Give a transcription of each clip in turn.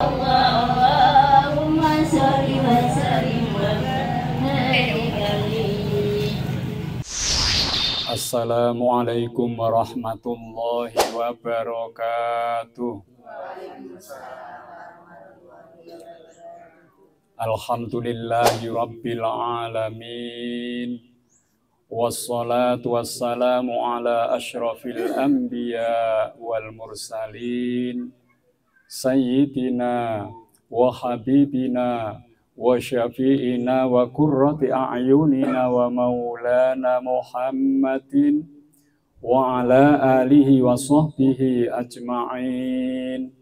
Allahumma sholli wa sallim wa barik alaihi. Assalamualaikum warahmatullahi wabarakatuh. Alhamdulillahi rabbil alamin. Wassalatu wassalamu ala asyrafil anbiya wal mursalin. Sayyidina wa habibina wa syafi'ina wa qurrati a'yunina wa maulana Muhammadin wa ala alihi wa sahbihi ajma'in.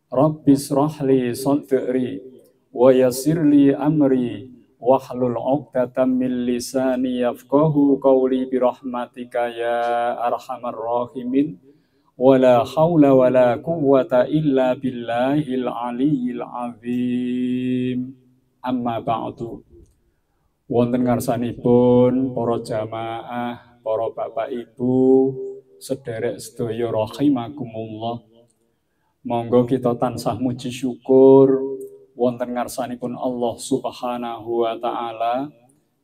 Rabbi israh li sadri wa yassir li amri wahlul 'uqdatam min lisani yafqahu qawli bi rahmatika ya arhamar rahimin. Wala haula wala quwwata illa billahil aliyyil azim. Amma ba'du. Wonten ngarsanipun para jamaah, para bapak ibu, sederek sedaya rahimakumullah. Monggo kita tansah muji syukur wonten ngarsanipun Allah Subhanahu wa taala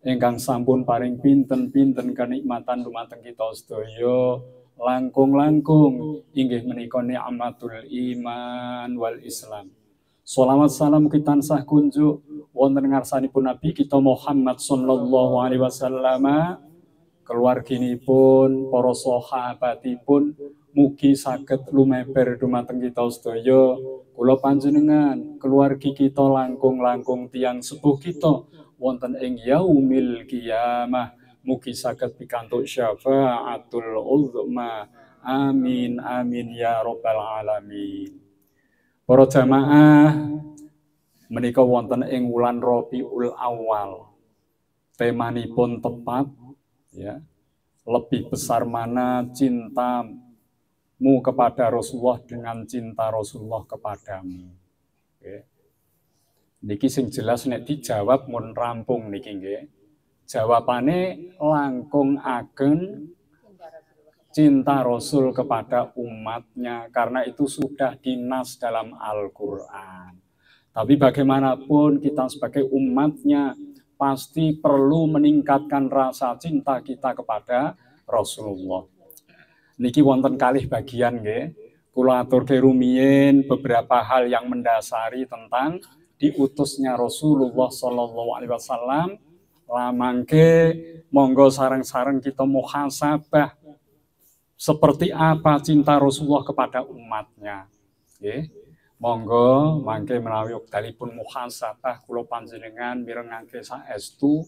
ingkang sampun paring pinten-pinten kenikmatan dumateng kita sedaya. Langkung-langkung inggih menika nikmatul iman wal Islam. Sholawat salam kita tansah kunjuk wonten ngarsanipun Nabi kita Muhammad sallallahu alaihi wasallam, keluarginipun, para sahabatipun, mugi saged lumeber dumateng kita sedaya. Kula panjenengan, keluargi kita langkung-langkung tiyang sepuh kita wonten ing yaumil qiyamah. Mugi saged pikantuk syafaatul uzma. Amin amin ya rabbal alamin. Para jamaah, menika wonten ing wulan Rabiul Awal. Temanipun tepat ya. Lebih besar mana cintamu kepada Rasulullah dengan cinta Rasulullah kepadamu. Oke. Niki sing jelas nek dijawab mun rampung niki nggih. Jawabane langkung ageng cinta Rasul kepada umatnya, karena itu sudah dinas dalam Al-Quran. Tapi bagaimanapun kita sebagai umatnya pasti perlu meningkatkan rasa cinta kita kepada Rasulullah. Niki wonten kalih bagian nggih. Kula aturke rumiyin beberapa hal yang mendasari tentang diutusnya Rasulullah sallallahu alaihi wasallam. Lamangke monggo sareng-sareng kita muhasabah seperti apa cinta Rasulullah kepada umatnya. Nggih. Monggo mangke menawi wektalipun muhasabah kula panjenengan mirengake saestu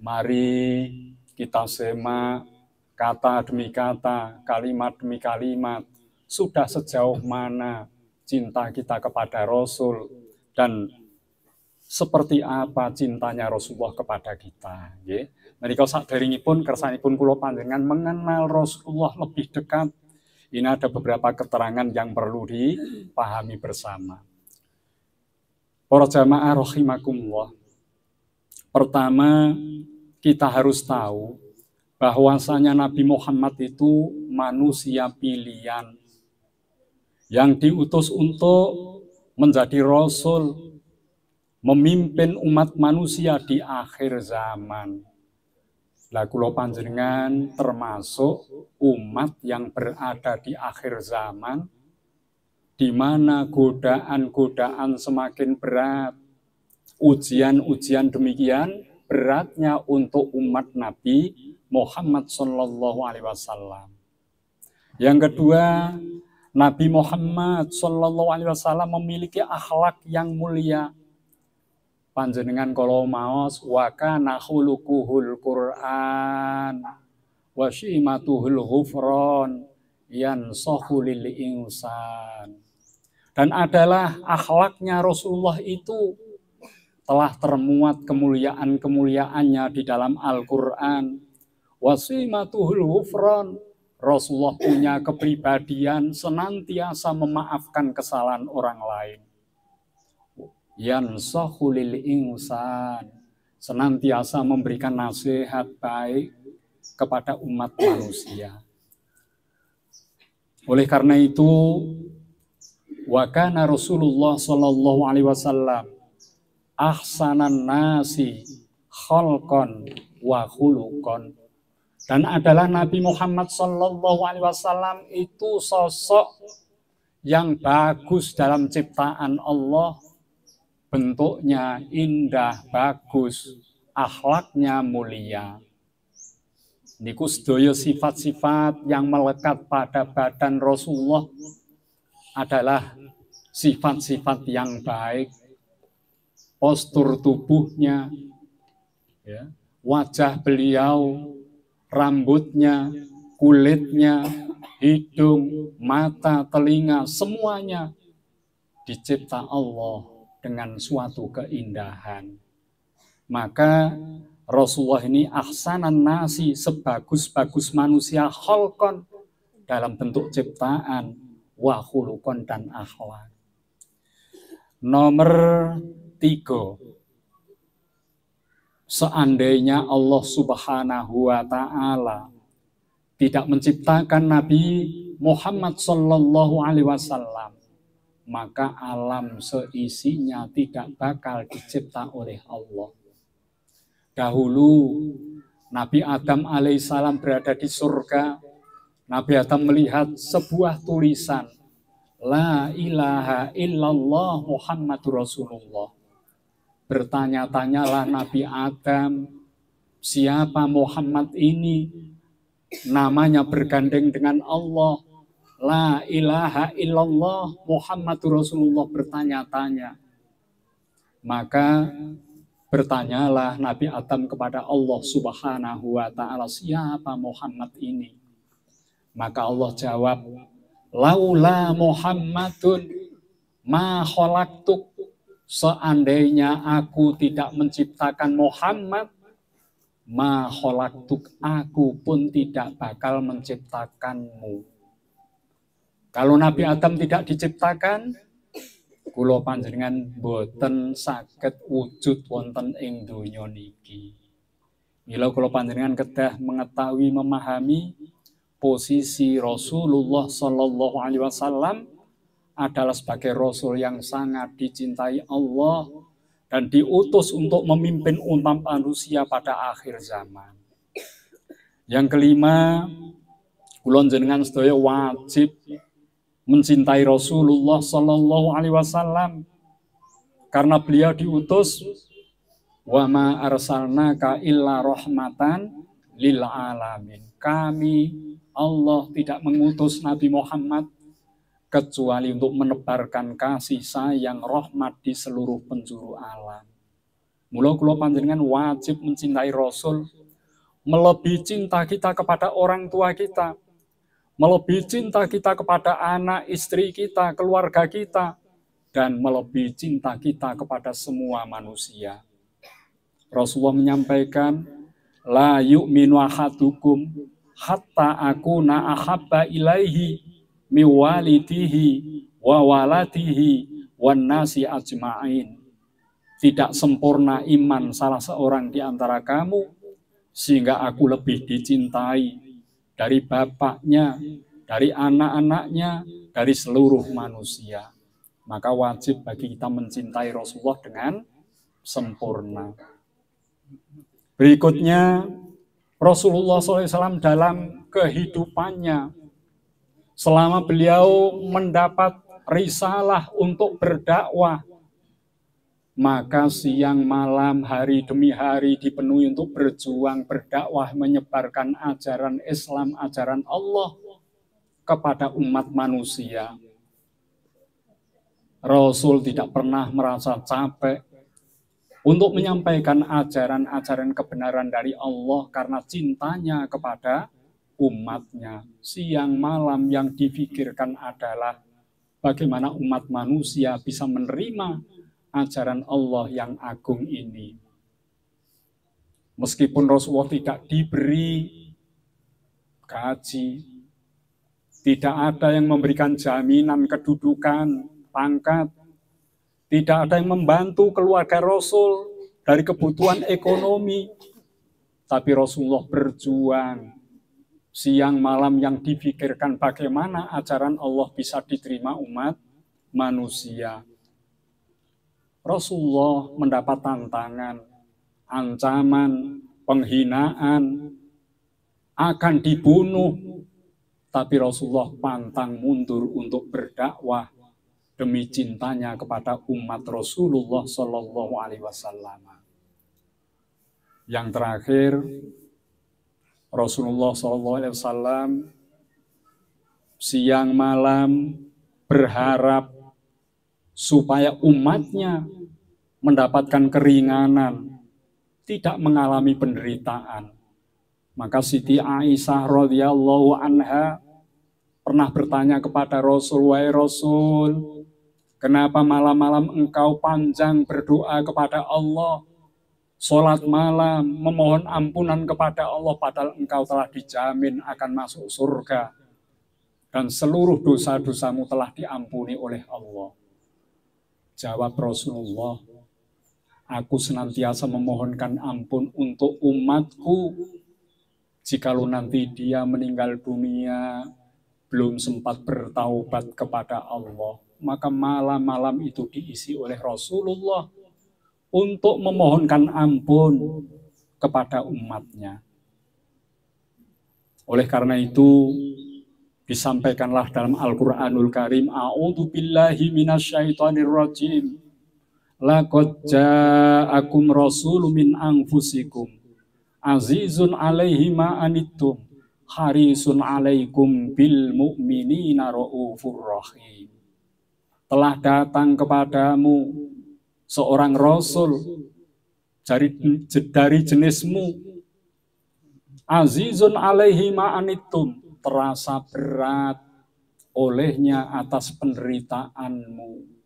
mari kita semak kata demi kata, kalimat demi kalimat, sudah sejauh mana cinta kita kepada Rasul dan seperti apa cintanya Rasulullah kepada kita. Menika saderengipun kersanipun kula panjenengan mengenal Rasulullah lebih dekat. Ini ada beberapa keterangan yang perlu dipahami bersama. Para jamaah rahimakumullah. Pertama, kita harus tahu bahwasanya Nabi Muhammad itu manusia pilihan yang diutus untuk menjadi Rasul, memimpin umat manusia di akhir zaman. Lah kula panjenengan termasuk umat yang berada di akhir zaman, di mana godaan-godaan semakin berat, ujian-ujian demikian beratnya untuk umat Nabi Muhammad sallallahu alaihi wasallam. Yang kedua, Nabi Muhammad sallallahu alaihi wasallam memiliki akhlak yang mulia. Panjenengan kalau maos wa kana khuluquhul Qur'an wa shimatuhul ghufran yansahu lil insan. Dan adalah akhlaknya Rasulullah itu telah termuat kemuliaan-kemuliaannya di dalam Al-Qur'an. Wa shimatuhul ghufran, Rasulullah punya kepribadian senantiasa memaafkan kesalahan orang lain. Yansahu lil insan, senantiasa memberikan nasihat baik kepada umat manusia. Oleh karena itu, Wa kana Rasulullah sallallahu alaihi wasallam ahsanan nasi khalqan wa khuluqan. Dan adalah Nabi Muhammad sallallahu alaihi wasallam itu sosok yang bagus dalam ciptaan Allah, bentuknya indah, bagus, akhlaknya mulia. Niku sedaya sifat-sifat yang melekat pada badan Rasulullah adalah sifat-sifat yang baik. Postur tubuhnya, ya, wajah beliau, rambutnya, kulitnya, hidung, mata, telinga, semuanya dicipta Allah dengan suatu keindahan. Maka Rasulullah ini ahsanan nasi, sebagus-bagus manusia, khalqan dalam bentuk ciptaan, wa khuluqan dan akhlak. Nomor 3. Seandainya Allah Subhanahu wa Ta'ala tidak menciptakan Nabi Muhammad sallallahu alaihi wasallam, maka alam seisinya tidak bakal dicipta oleh Allah. Dahulu Nabi Adam alaihissalam berada di surga. Nabi Adam melihat sebuah tulisan, La ilaha illallah Muhammadur Rasulullah. Bertanya-tanyalah Nabi Adam, siapa Muhammad ini? Namanya bergandeng dengan Allah. La ilaha illallah Muhammadur Rasulullah, bertanya-tanya. Maka bertanyalah Nabi Adam kepada Allah Subhanahu wa Ta'ala, siapa Muhammad ini? Maka Allah jawab, laula Muhammadun ma khalaqtuk. Seandainya aku tidak menciptakan Muhammad, ma khalaqtuk, aku pun tidak bakal menciptakanmu. Kalau Nabi Adam tidak diciptakan, kula panjenengan boten saged wujud wonten ing donya niki. Mila kula panjenengan kedah mengetahui, memahami posisi Rasulullah sallallahu alaihi wasallam adalah sebagai Rasul yang sangat dicintai Allah dan diutus untuk memimpin umat manusia pada akhir zaman. Yang kelima, kula jenengan sedaya wajib mencintai Rasulullah sallallahu alaihi wasallam karena beliau diutus, wa ma arsalnaka illa rahmatan lil alamin. Kami Allah tidak mengutus Nabi Muhammad kecuali untuk menebarkan kasih sayang rahmat di seluruh penjuru alam. Mula kula panjenengan wajib mencintai Rasul, melebihi cinta kita kepada orang tua kita, melebihi cinta kita kepada anak, istri kita, keluarga kita, dan melebihi cinta kita kepada semua manusia. Rasulullah menyampaikan, la yu'minu ahadukum hatta akuna ahabba ilaihi miwalidihi wa waladihi wan nasi ajma'in. Tidak sempurna iman salah seorang di antara kamu sehingga aku lebih dicintai dari bapaknya, dari anak-anaknya, dari seluruh manusia. Maka wajib bagi kita mencintai Rasulullah dengan sempurna. Berikutnya, Rasulullah SAW dalam kehidupannya, selama beliau mendapat risalah untuk berdakwah, maka siang malam, hari demi hari dipenuhi untuk berjuang, berdakwah, menyebarkan ajaran Islam, ajaran Allah kepada umat manusia. Rasul tidak pernah merasa capek untuk menyampaikan ajaran-ajaran kebenaran dari Allah karena cintanya kepada umatnya. Siang malam yang difikirkan adalah bagaimana umat manusia bisa menerima ajaran Allah yang agung ini. Meskipun Rasulullah tidak diberi gaji, tidak ada yang memberikan jaminan kedudukan, pangkat, tidak ada yang membantu keluarga Rasul dari kebutuhan ekonomi, tapi Rasulullah berjuang siang malam yang difikirkan bagaimana ajaran Allah bisa diterima umat manusia. Rasulullah mendapat tantangan, ancaman, penghinaan, akan dibunuh. Tapi Rasulullah pantang mundur untuk berdakwah demi cintanya kepada umat Rasulullah Shallallahu Alaihi Wasallam. Yang terakhir, Rasulullah Shallallahu Alaihi Wasallam siang malam berharap supaya umatnya mendapatkan keringanan, tidak mengalami penderitaan. Maka Siti Aisyah radhiyallahu anha pernah bertanya kepada Rasul, "Wahai Rasul, kenapa malam-malam engkau panjang berdoa kepada Allah, sholat malam, memohon ampunan kepada Allah, padahal engkau telah dijamin akan masuk surga dan seluruh dosa-dosamu telah diampuni oleh Allah?" Jawab Rasulullah, "Aku senantiasa memohonkan ampun untuk umatku. Jikalau nanti dia meninggal dunia, belum sempat bertaubat kepada Allah, maka malam-malam itu diisi oleh Rasulullah untuk memohonkan ampun kepada umatnya." Oleh karena itu, disampaikanlah dalam Al-Quranul Karim, "A'udzu billahi minasyaitonir rajim. Laqad ja'akum rasulun min anfusikum azizun 'alaihi ma anittum harisun 'alaikum bil mu'minina raufur rahim." Telah datang kepadamu seorang rasul dari jenismu, azizun 'alaihi ma anittum, terasa berat olehnya atas penderitaanmu.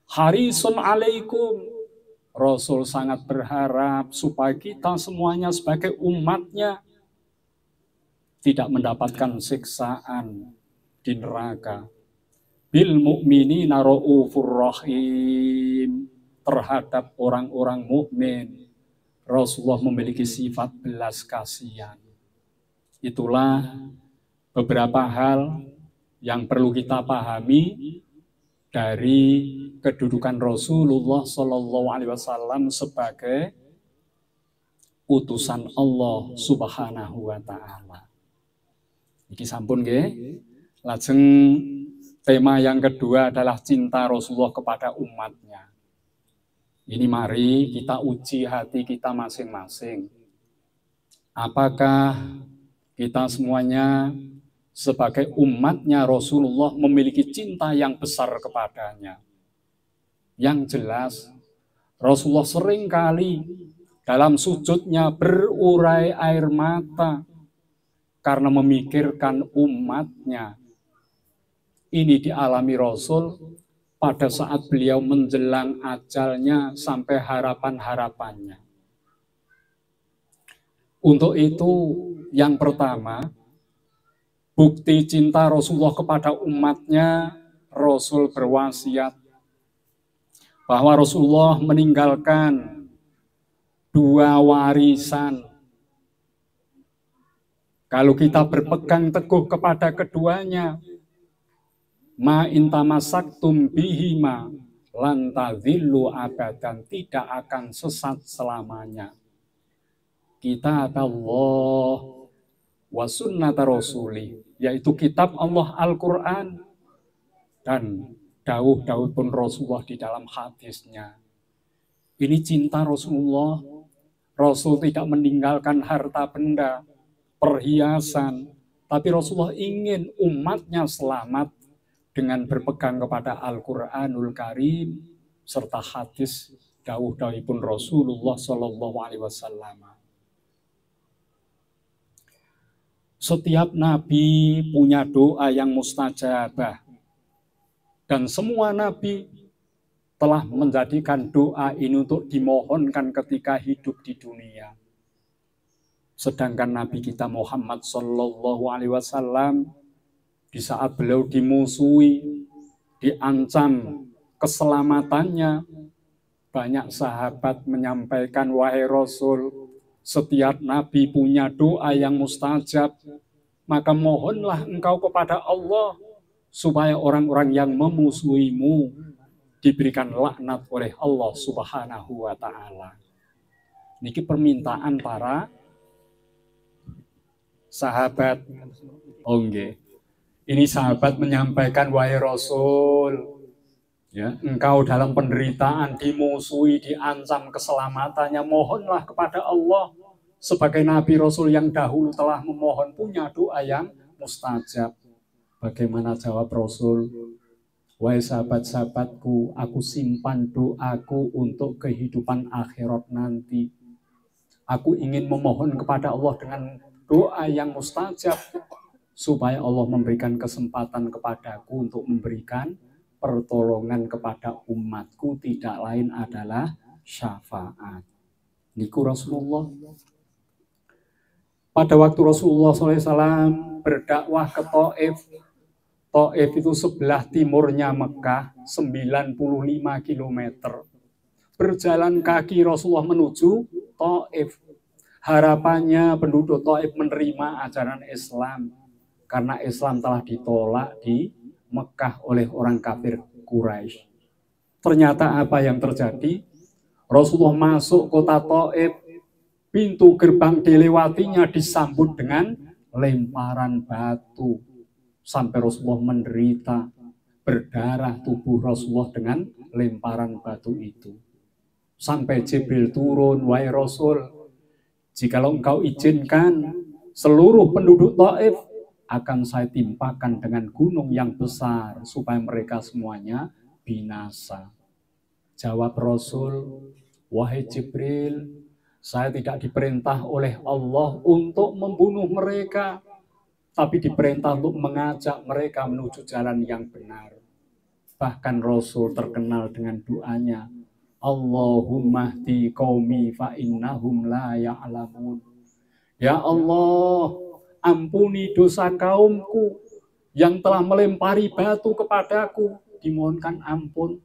Harisun 'alaikum, Rasul sangat berharap supaya kita semuanya sebagai umatnya tidak mendapatkan siksaan di neraka. Bil mu'minina raufur rahim, terhadap orang-orang mukmin Rasulullah memiliki sifat belas kasihan. Itulah beberapa hal yang perlu kita pahami dari kedudukan Rasulullah Shallallahu Alaihi Wasallam sebagai utusan Allah Subhanahu Wa Taala. Iki sampun nggih. Lajeng tema yang kedua adalah cinta Rasulullah kepada umatnya. Ini mari kita uji hati kita masing-masing. Apakah kita semuanya sebagai umatnya Rasulullah memiliki cinta yang besar kepadanya? Yang jelas, Rasulullah seringkali dalam sujudnya berurai air mata karena memikirkan umatnya. Ini dialami Rasul pada saat beliau menjelang ajalnya sampai harapan-harapannya. Untuk itu, yang pertama, bukti cinta Rasulullah kepada umatnya, Rasul berwasiat bahwa Rasulullah meninggalkan dua warisan. Kalau kita berpegang teguh kepada keduanya, ma intamasaktum bihima lan tadhillu abadan, tidak akan sesat selamanya. Kitab Allah wa sunnata rasuli, yaitu kitab Allah Al-Quran dan dawuh-dawuh pun Rasulullah di dalam hadisnya. Ini cinta Rasulullah. Rasul tidak meninggalkan harta benda, perhiasan, tapi Rasulullah ingin umatnya selamat dengan berpegang kepada Al-Quranul Karim serta hadis dawuh-dawuh pun Rasulullah Shallallahu Alaihi Wasallam. Setiap nabi punya doa yang mustajabah. Dan semua nabi telah menjadikan doa ini untuk dimohonkan ketika hidup di dunia. Sedangkan Nabi kita Muhammad Sallallahu Alaihi Wasallam di saat beliau dimusuhi, diancam keselamatannya, banyak sahabat menyampaikan, "Wahai Rasul, setiap nabi punya doa yang mustajab, maka mohonlah engkau kepada Allah supaya orang-orang yang memusuhimu diberikan laknat oleh Allah Subhanahu wa Ta'ala. Niki permintaan para sahabat. Oh nggih. Ini sahabat menyampaikan, wahai Rasul, ya, engkau dalam penderitaan, dimusuhi, diancam keselamatannya, mohonlah kepada Allah sebagai Nabi Rasul yang dahulu telah memohon, punya doa yang mustajab. Bagaimana jawab Rasul? Wahai sahabat-sahabatku, aku simpan doaku untuk kehidupan akhirat nanti. Aku ingin memohon kepada Allah dengan doa yang mustajab, supaya Allah memberikan kesempatan kepadaku untuk memberikan pertolongan kepada umatku, tidak lain adalah syafaat. Niku Rasulullah. Pada waktu Rasulullah SAW berdakwah ke Taif, Taif itu sebelah timurnya Mekah, 95 km. Berjalan kaki Rasulullah menuju Taif. Harapannya penduduk Taif menerima ajaran Islam, karena Islam telah ditolak di Mekah oleh orang kafir Quraisy. Ternyata apa yang terjadi? Rasulullah masuk kota Taif, pintu gerbang dilewatinya disambut dengan lemparan batu. Sampai Rasulullah menderita, berdarah tubuh Rasulullah dengan lemparan batu itu. Sampai Jibril turun, wahai Rasul, jikalau engkau izinkan, seluruh penduduk Taif akan saya timpakan dengan gunung yang besar, supaya mereka semuanya binasa. Jawab Rasul, wahai Jibril, saya tidak diperintah oleh Allah untuk membunuh mereka, tapi diperintah untuk mengajak mereka menuju jalan yang benar. Bahkan Rasul terkenal dengan doanya, Allahumma hdi qaumi fa innahum la ya'lamun. Ya Allah, ampuni dosa kaumku yang telah melempari batu kepadaku, dimohonkan ampun.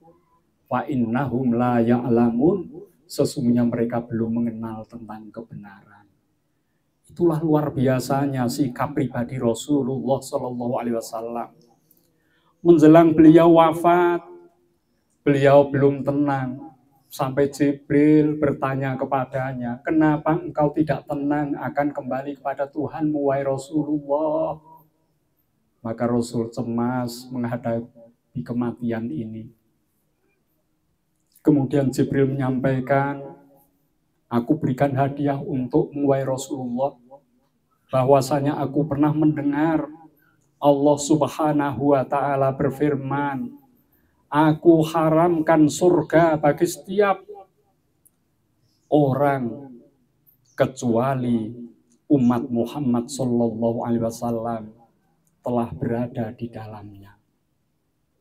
Fa innahum la ya'lamun, sesungguhnya mereka belum mengenal tentang kebenaran. Itulah luar biasanya sikap pribadi Rasulullah Shallallahu Alaihi Wasallam. Menjelang beliau wafat, beliau belum tenang. Sampai Jibril bertanya kepadanya, kenapa engkau tidak tenang akan kembali kepada Tuhanmu, wahai Rasulullah? Maka Rasul cemas menghadapi kematian ini. Kemudian Jibril menyampaikan, aku berikan hadiah untukmu, wahai Rasulullah, bahwasanya aku pernah mendengar Allah Subhanahu wa Ta'ala berfirman, aku haramkan surga bagi setiap orang kecuali umat Muhammad Sallallahu Alaihi Wasallam telah berada di dalamnya.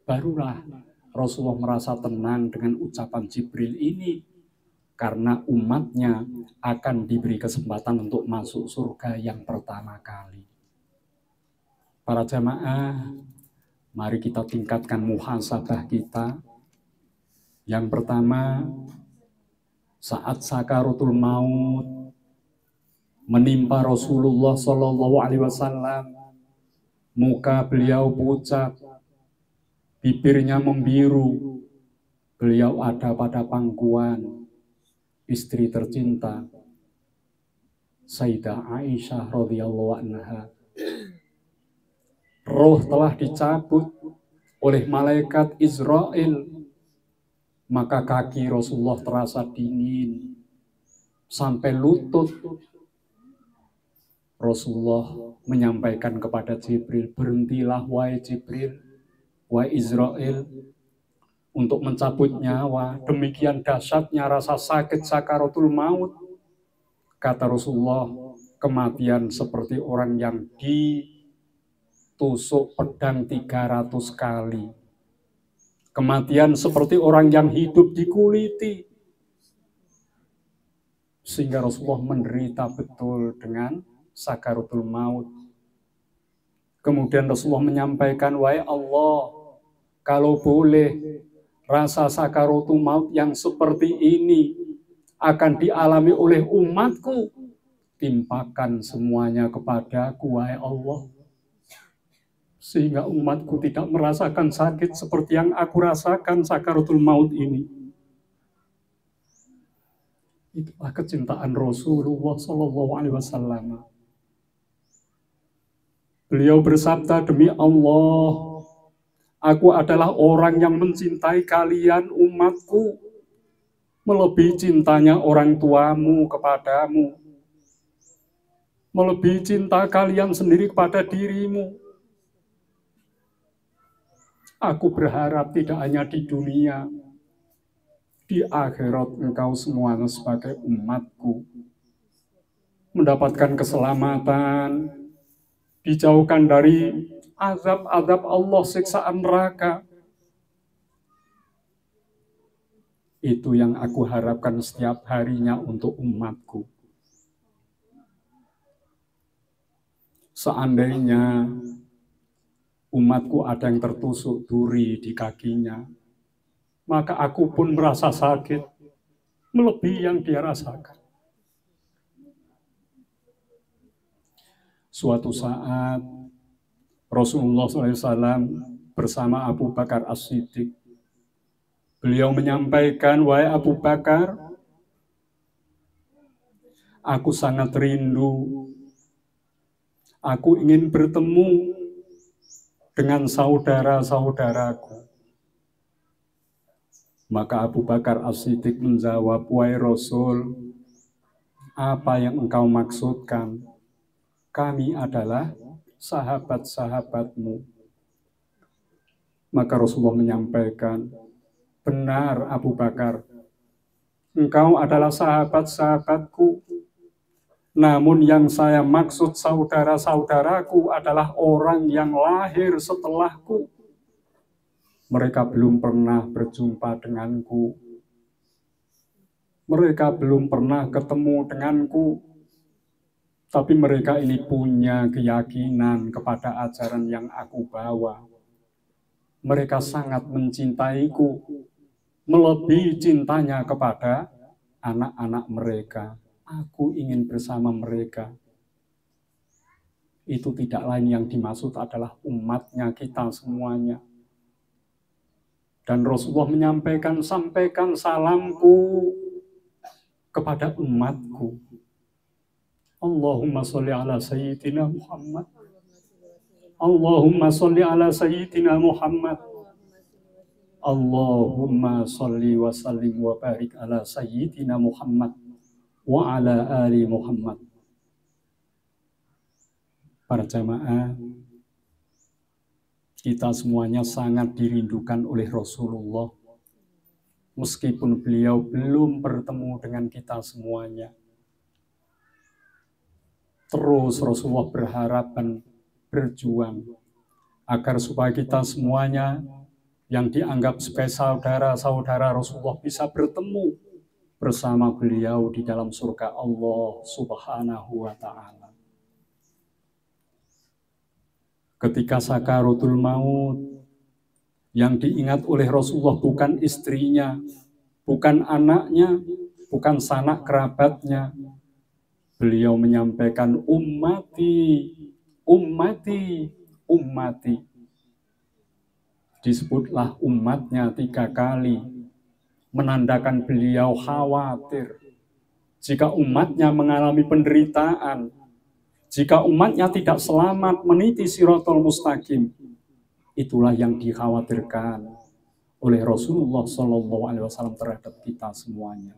Barulah Rasulullah merasa tenang dengan ucapan Jibril ini, karena umatnya akan diberi kesempatan untuk masuk surga yang pertama kali. Para jamaah, mari kita tingkatkan muhasabah kita. Yang pertama, saat sakaratul maut menimpa Rasulullah Shallallahu Alaihi Wasallam, muka beliau pucat, bibirnya membiru, beliau ada pada pangkuan istri tercinta Sayyidah Aisyah radhiyallahu anha. Roh telah dicabut oleh malaikat Israel, maka kaki Rasulullah terasa dingin sampai lutut. Rasulullah menyampaikan kepada Jibril, berhentilah wahai Jibril, wahai Israel, untuk mencabut nyawa. Demikian dahsyatnya rasa sakit sakaratul maut. Kata Rasulullah, kematian seperti orang yang ditusuk pedang 300 kali. Kematian seperti orang yang hidup dikuliti. Sehingga Rasulullah menderita betul dengan sakaratul maut. Kemudian Rasulullah menyampaikan, wahai Allah, kalau boleh, rasa sakaratul maut yang seperti ini akan dialami oleh umatku, timpakan semuanya kepadaku, wahai Allah. sehingga umatku tidak merasakan sakit seperti yang aku rasakan sakaratul maut ini. Itulah kecintaan Rasulullah Shallallahu Alaihi Wasallam. Beliau bersabda, demi Allah, aku adalah orang yang mencintai kalian umatku melebihi cintanya orang tuamu kepadamu, melebihi cinta kalian sendiri kepada dirimu. Aku berharap tidak hanya di dunia, di akhirat engkau semuanya sebagai umatku mendapatkan keselamatan, dijauhkan dari azab-azab Allah, siksaan neraka. Itu yang aku harapkan setiap harinya untuk umatku. Seandainya umatku ada yang tertusuk duri di kakinya, maka aku pun merasa sakit, melebihi yang dia rasakan. Suatu saat, Rasulullah SAW bersama Abu Bakar As-Siddiq, beliau menyampaikan, wahai Abu Bakar, aku sangat rindu, aku ingin bertemu dengan saudara-saudaraku. Maka Abu Bakar As-Siddiq menjawab, wahai Rasul, apa yang engkau maksudkan? Kami adalah sahabat-sahabatmu. Maka Rasulullah menyampaikan, benar Abu Bakar, engkau adalah sahabat-sahabatku. Namun yang saya maksud saudara-saudaraku adalah orang yang lahir setelahku. Mereka belum pernah berjumpa denganku. Mereka belum pernah ketemu denganku. Tapi mereka ini punya keyakinan kepada ajaran yang aku bawa. Mereka sangat mencintaiku, melebihi cintanya kepada anak-anak mereka. Aku ingin bersama mereka. Itu tidak lain yang dimaksud adalah umatnya kita semuanya. Dan Rasulullah menyampaikan, sampaikan salamku kepada umatku. Allahumma sholli ala sayyidina Muhammad. Allahumma sholli ala sayyidina Muhammad. Allahumma sholli wa sallim wa barik ala sayyidina Muhammad wa ala ali Muhammad. Para jamaah, kita semuanya sangat dirindukan oleh Rasulullah. Meskipun beliau belum bertemu dengan kita semuanya. Terus Rasulullah berharap dan berjuang agar supaya kita semuanya yang dianggap sebagai saudara-saudara Rasulullah bisa bertemu bersama beliau di dalam surga Allah Subhanahu wa Ta'ala. Ketika sakaratul maut, yang diingat oleh Rasulullah bukan istrinya, bukan anaknya, bukan sanak kerabatnya. Beliau menyampaikan, ummati, ummati, ummati. Disebutlah umatnya 3 kali, menandakan beliau khawatir. Jika umatnya mengalami penderitaan, jika umatnya tidak selamat meniti Shirathul Mustaqim, itulah yang dikhawatirkan oleh Rasulullah SAW terhadap kita semuanya.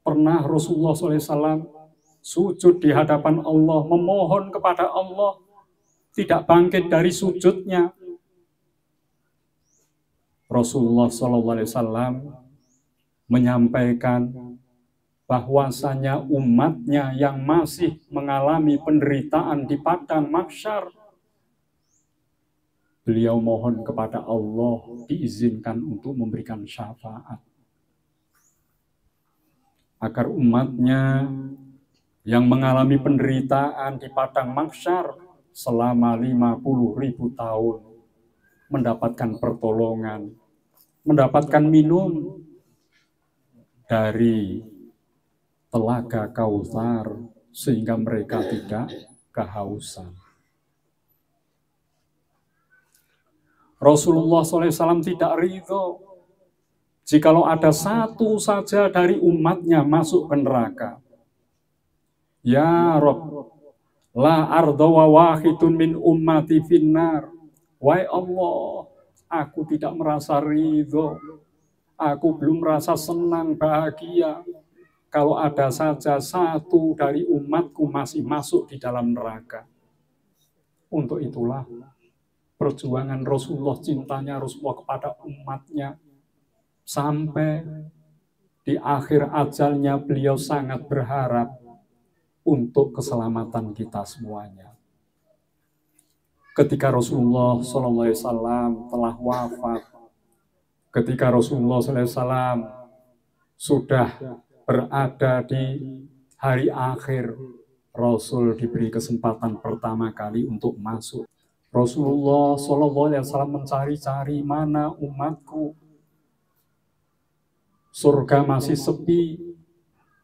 Pernah Rasulullah SAW sujud di hadapan Allah, memohon kepada Allah, tidak bangkit dari sujudnya. Rasulullah SAW menyampaikan bahwasanya umatnya yang masih mengalami penderitaan di padang mahsyar, beliau mohon kepada Allah diizinkan untuk memberikan syafaat. Agar umatnya yang mengalami penderitaan di padang mahsyar selama 50.000 tahun mendapatkan pertolongan, mendapatkan minum dari telaga Kautsar sehingga mereka tidak kehausan. Rasulullah SAW tidak ridho jikalau ada satu saja dari umatnya masuk ke neraka. Ya Rabb, la arda wa wahidun min ummati finnar. Wahai Allah, aku tidak merasa ridho, aku belum merasa senang, bahagia kalau ada saja satu dari umatku masih masuk di dalam neraka. Untuk itulah perjuangan Rasulullah, cintanya Rasulullah kepada umatnya, sampai di akhir ajalnya beliau sangat berharap untuk keselamatan kita semuanya. Ketika Rasulullah SAW telah wafat, ketika Rasulullah SAW sudah berada di hari akhir, Rasul diberi kesempatan pertama kali untuk masuk. Rasulullah SAW mencari-cari, mana umatku? Surga masih sepi,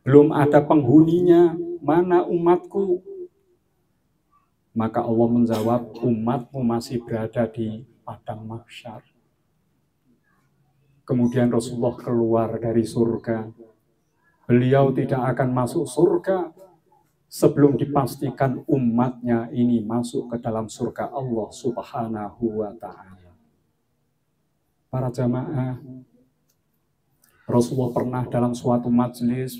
belum ada penghuninya, mana umatku? Maka Allah menjawab, umatmu masih berada di padang mahsyar. Kemudian Rasulullah keluar dari surga. Beliau tidak akan masuk surga sebelum dipastikan umatnya ini masuk ke dalam surga Allah Subhanahu wa ta'ala. Para jamaah, Rasulullah pernah dalam suatu majelis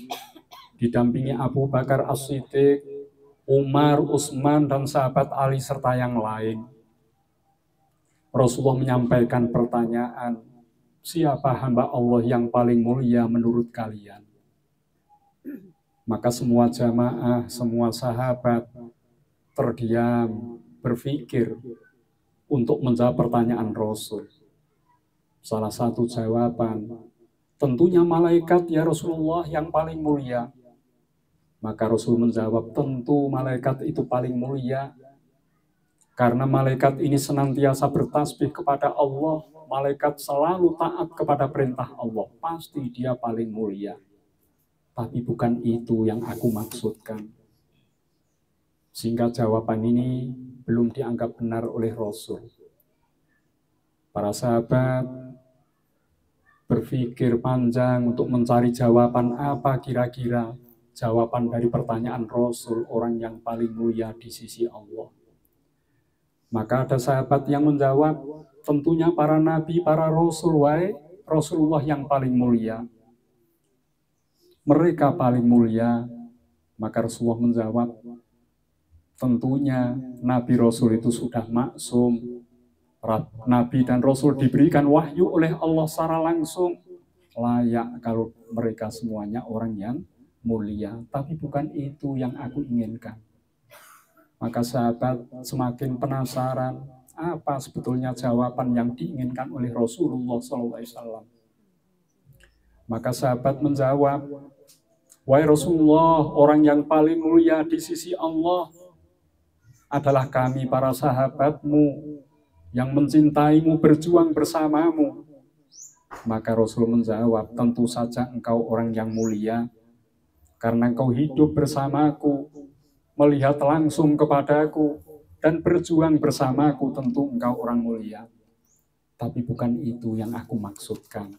didampingi Abu Bakar As-Siddiq, Umar, Utsman, dan sahabat Ali serta yang lain. Rasulullah menyampaikan pertanyaan, siapa hamba Allah yang paling mulia menurut kalian? Maka semua jamaah, semua sahabat terdiam, berpikir untuk menjawab pertanyaan Rasul. Salah satu jawaban, tentunya malaikat ya Rasulullah yang paling mulia. Maka Rasul menjawab, tentu malaikat itu paling mulia. Karena malaikat ini senantiasa bertasbih kepada Allah. Malaikat selalu taat kepada perintah Allah. Pasti dia paling mulia. Tapi bukan itu yang aku maksudkan. Sehingga jawaban ini belum dianggap benar oleh Rasul. Para sahabat berpikir panjang untuk mencari jawaban apa kira-kira jawaban dari pertanyaan Rasul, orang yang paling mulia di sisi Allah. Maka ada sahabat yang menjawab, tentunya para nabi, para rasul, wahai Rasulullah yang paling mulia. Mereka paling mulia. Maka Rasulullah menjawab, tentunya nabi rasul itu sudah maksum. Nabi dan rasul diberikan wahyu oleh Allah secara langsung. Layak kalau mereka semuanya orang yang mulia. Tapi bukan itu yang aku inginkan. Maka sahabat semakin penasaran, apa sebetulnya jawaban yang diinginkan oleh Rasulullah SAW. Maka sahabat menjawab, wahai Rasulullah, orang yang paling mulia di sisi Allah adalah kami para sahabatmu yang mencintaimu, berjuang bersamamu. Maka Rasul menjawab, tentu saja engkau orang yang mulia, karena engkau hidup bersamaku, melihat langsung kepadaku, dan berjuang bersamaku, tentu engkau orang mulia. Tapi bukan itu yang aku maksudkan.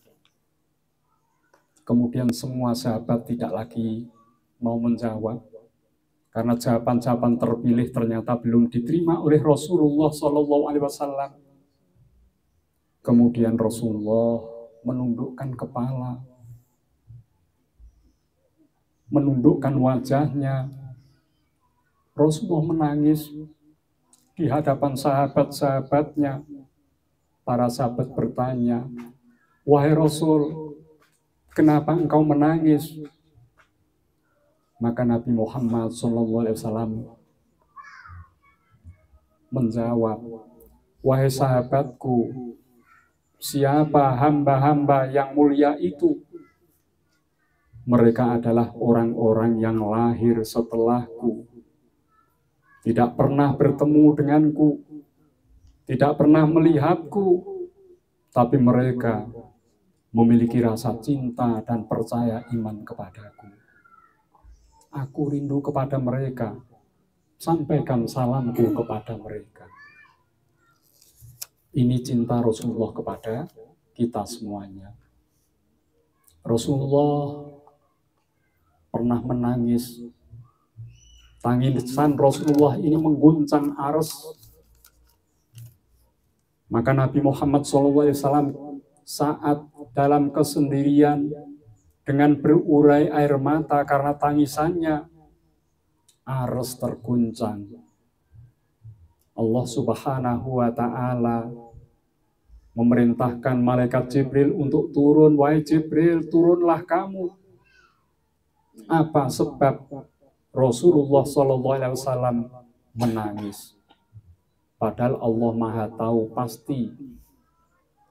Kemudian semua sahabat tidak lagi mau menjawab, karena jawaban-jawaban terpilih ternyata belum diterima oleh Rasulullah SAW. Kemudian Rasulullah menundukkan kepala, menundukkan wajahnya. Rasulullah menangis di hadapan sahabat-sahabatnya. Para sahabat bertanya, wahai Rasul, kenapa engkau menangis? Maka Nabi Muhammad SAW menjawab, wahai sahabatku, siapa hamba-hamba yang mulia itu? Mereka adalah orang-orang yang lahir setelahku, tidak pernah bertemu denganku, tidak pernah melihatku, tapi mereka memiliki rasa cinta dan percaya iman kepadaku. Aku rindu kepada mereka, sampaikan salamku kepada mereka. Ini cinta Rasulullah kepada kita semuanya. Rasulullah pernah menangis. Tangisan Rasulullah ini mengguncang arsy. Maka Nabi Muhammad SAW saat dalam kesendirian dengan berurai air mata karena tangisannya, arsy terguncang. Allah Subhanahu wa Ta'ala memerintahkan malaikat Jibril untuk turun. Wahai Jibril, turunlah kamu. Apa sebab Rasulullah SAW menangis? Padahal Allah Maha tahu pasti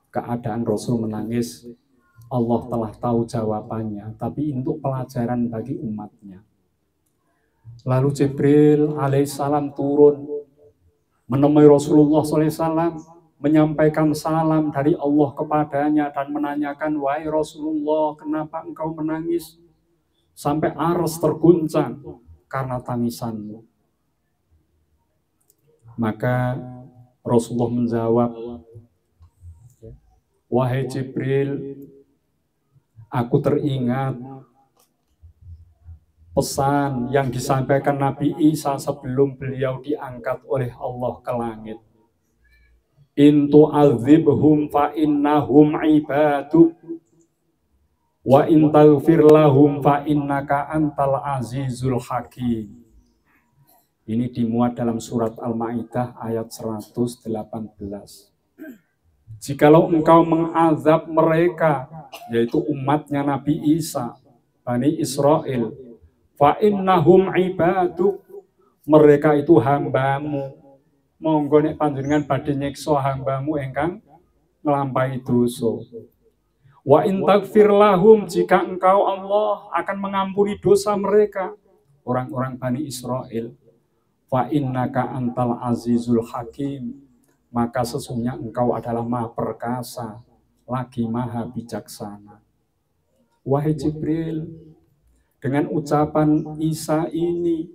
keadaan Rasul menangis. Allah telah tahu jawabannya, tapi untuk pelajaran bagi umatnya. Lalu Jibril alaihissalam turun menemui Rasulullah SAW, menyampaikan salam dari Allah kepadanya dan menanyakan, wahai Rasulullah, kenapa engkau menangis? Sampai arsy terguncang karena tangisanmu. Maka Rasulullah menjawab, wahai Jibril, aku teringat pesan yang disampaikan Nabi Isa sebelum beliau diangkat oleh Allah ke langit. In tu'adzibhum fa innahum ibaduk wa in taghfir lahum fa innaka antal azizul hakim. Ini dimuat dalam surat Al-Maidah ayat 118. Jikalau engkau mengazab mereka, yaitu umatnya Nabi Isa, Bani Israel, fa innahum ibaduk, mereka itu hambamu. Monggo nek panjenengan badhe nyiksa hambamu ingkang nglampahi dosa. Wa in taghfir lahum, jika engkau Allah akan mengampuni dosa mereka, orang-orang Bani Israel, fa innaka antal azizul hakim, maka sesungguhnya engkau adalah maha perkasa lagi maha bijaksana. Wahai Jibril, dengan ucapan Isa ini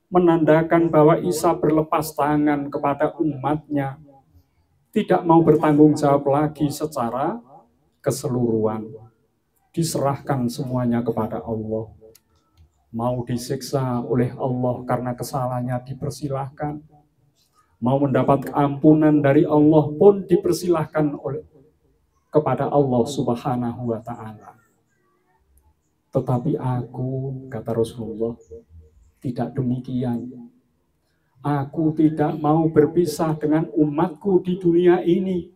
menandakan bahwa Isa berlepas tangan kepada umatnya, tidak mau bertanggung jawab lagi secara keseluruhan, diserahkan semuanya kepada Allah. Mau disiksa oleh Allah karena kesalahannya dipersilahkan, mau mendapat ampunan dari Allah pun dipersilahkan oleh kepada Allah Subhanahu wa Ta'ala. Tetapi aku, kata Rasulullah, tidak demikian. Aku tidak mau berpisah dengan umatku di dunia ini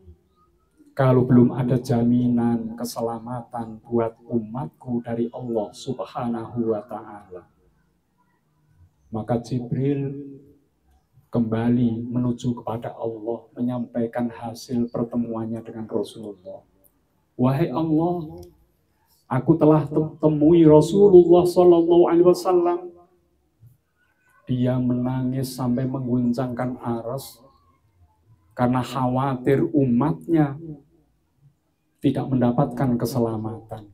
kalau belum ada jaminan keselamatan buat umatku dari Allah Subhanahu wa Ta'ala. Maka Jibril kembali menuju kepada Allah, menyampaikan hasil pertemuannya dengan Rasulullah. Wahai Allah, aku telah temui Rasulullah SAW. Dia menangis sampai mengguncangkan arsy karena khawatir umatnya tidak mendapatkan keselamatan.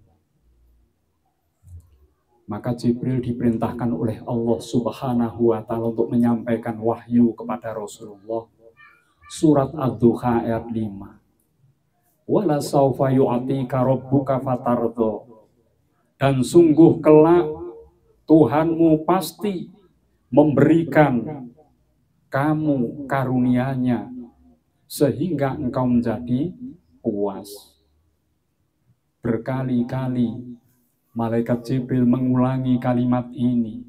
Maka Jibril diperintahkan oleh Allah Subhanahu wa Ta'ala untuk menyampaikan wahyu kepada Rasulullah. Surat Ad-Duha ayat 5. Wala sawfa yu'atika rabbuka fatardha. Dan sungguh kelak Tuhanmu pasti memberikan kamu karunia-Nya sehingga engkau menjadi puas. Berkali-kali malaikat Jibril mengulangi kalimat ini.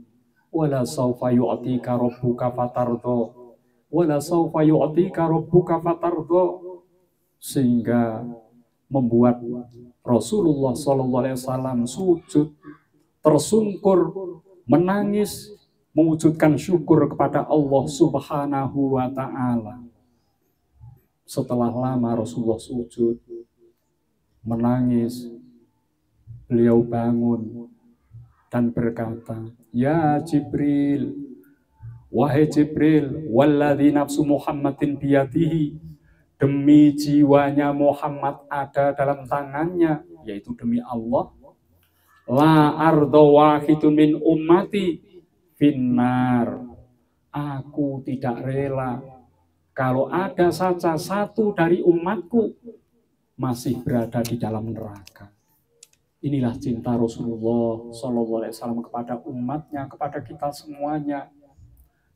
Wala sawfa yu'tika rabbuka fatardha. Wala sawfa yu'tika rabbuka fatardha. Sehingga membuat Rasulullah SAW sujud, tersungkur, menangis, mewujudkan syukur kepada Allah Subhanahu wa Ta'ala. Setelah lama Rasulullah sujud, menangis, beliau bangun dan berkata, ya Jibril, wahai Jibril, walladzi nafsu Muhammadin biyadihi, demi jiwanya Muhammad ada dalam tangannya, yaitu demi Allah, la arda wahidun min ummati finnar, aku tidak rela kalau ada saja satu dari umatku masih berada di dalam neraka. Inilah cinta Rasulullah SAW kepada umatnya, kepada kita semuanya.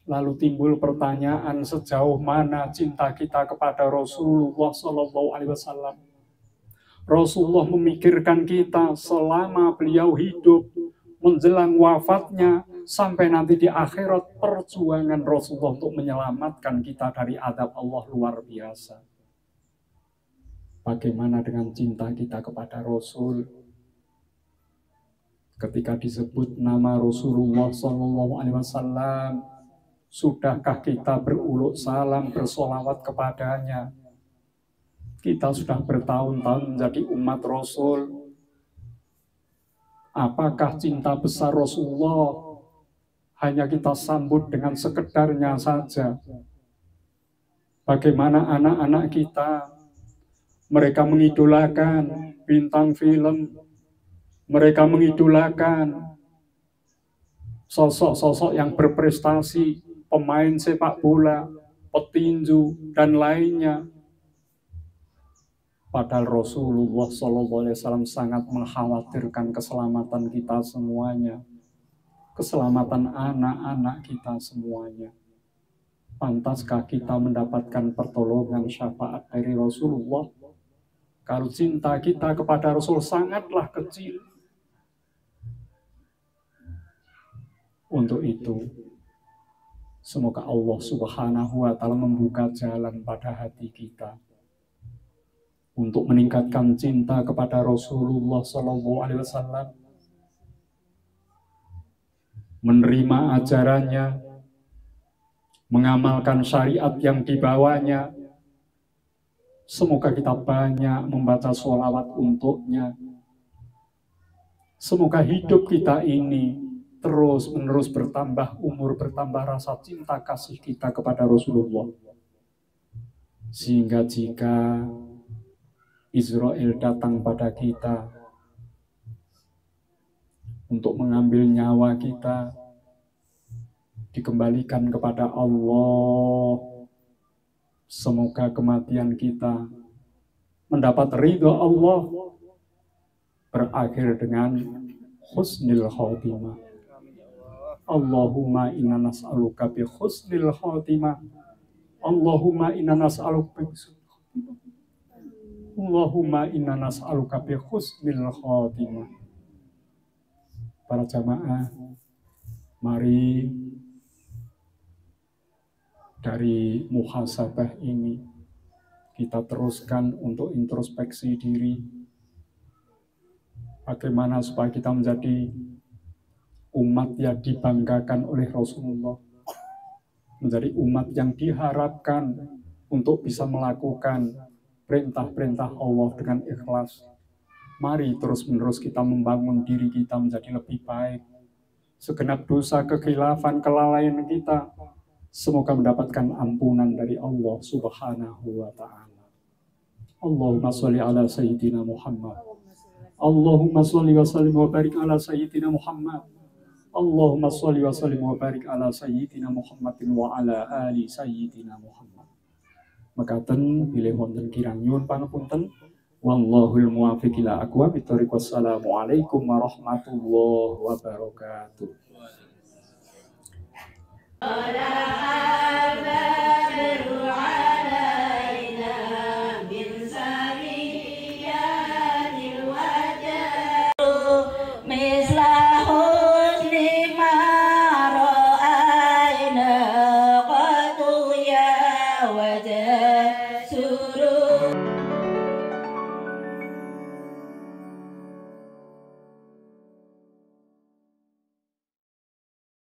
Lalu timbul pertanyaan, sejauh mana cinta kita kepada Rasulullah SAW? Rasulullah memikirkan kita selama beliau hidup, menjelang wafatnya, sampai nanti di akhirat. Perjuangan Rasulullah untuk menyelamatkan kita dari azab Allah luar biasa. Bagaimana dengan cinta kita kepada Rasul? Ketika disebut nama Rasulullah SAW, sudahkah kita beruluk salam, bersolawat kepadanya? Kita sudah bertahun-tahun menjadi umat Rasul. Apakah cinta besar Rasulullah hanya kita sambut dengan sekedarnya saja? Bagaimana anak-anak kita? Mereka mengidolakan bintang film, mereka mengidolakan sosok-sosok yang berprestasi, pemain sepak bola, petinju, dan lainnya. Padahal Rasulullah SAW sangat mengkhawatirkan keselamatan kita semuanya, keselamatan anak-anak kita semuanya. Pantaskah kita mendapatkan pertolongan syafaat dari Rasulullah? Kalau cinta kita kepada Rasul sangatlah kecil. Untuk itu, semoga Allah Subhanahu wa Ta'ala membuka jalan pada hati kita untuk meningkatkan cinta kepada Rasulullah SAW, menerima ajarannya, mengamalkan syariat yang dibawanya. Semoga kita banyak membaca sholawat untuknya. Semoga hidup kita ini terus-menerus bertambah umur, bertambah rasa cinta kasih kita kepada Rasulullah. Sehingga jika Israel datang pada kita untuk mengambil nyawa kita, dikembalikan kepada Allah. Semoga kematian kita mendapat ridho Allah, berakhir dengan husnul khotimah. Allahumma inna nas'aluka bi husnil khotimah. Allahumma inna nas'aluka bi husnil khotimah. Allahumma inna nas'aluka bi husnil khotimah. Para jamaah, mari dari muhasabah ini kita teruskan untuk introspeksi diri. Bagaimana supaya kita menjadi umat yang dibanggakan oleh Rasulullah, menjadi umat yang diharapkan untuk bisa melakukan perintah-perintah Allah dengan ikhlas. Mari terus-menerus kita membangun diri kita menjadi lebih baik. Segenap dosa, kekhilafan, kelalaian kita, semoga mendapatkan ampunan dari Allah Subhanahu wa Ta'ala. Allahumma sholli ala Sayyidina Muhammad. Allahumma sholli wa sallim wa barik ala Sayyidina Muhammad. Allahumma sholli wa sallim wa barik ala Sayyidina Muhammadin wa ala ali Sayyidina Muhammad. Makaten bilih wonten kirang nyuwun pangapunten. Wallahul muwaffiq ila aqwamit thoriq. Wassalamualaikum warahmatullahi wabarakatuh. وجاء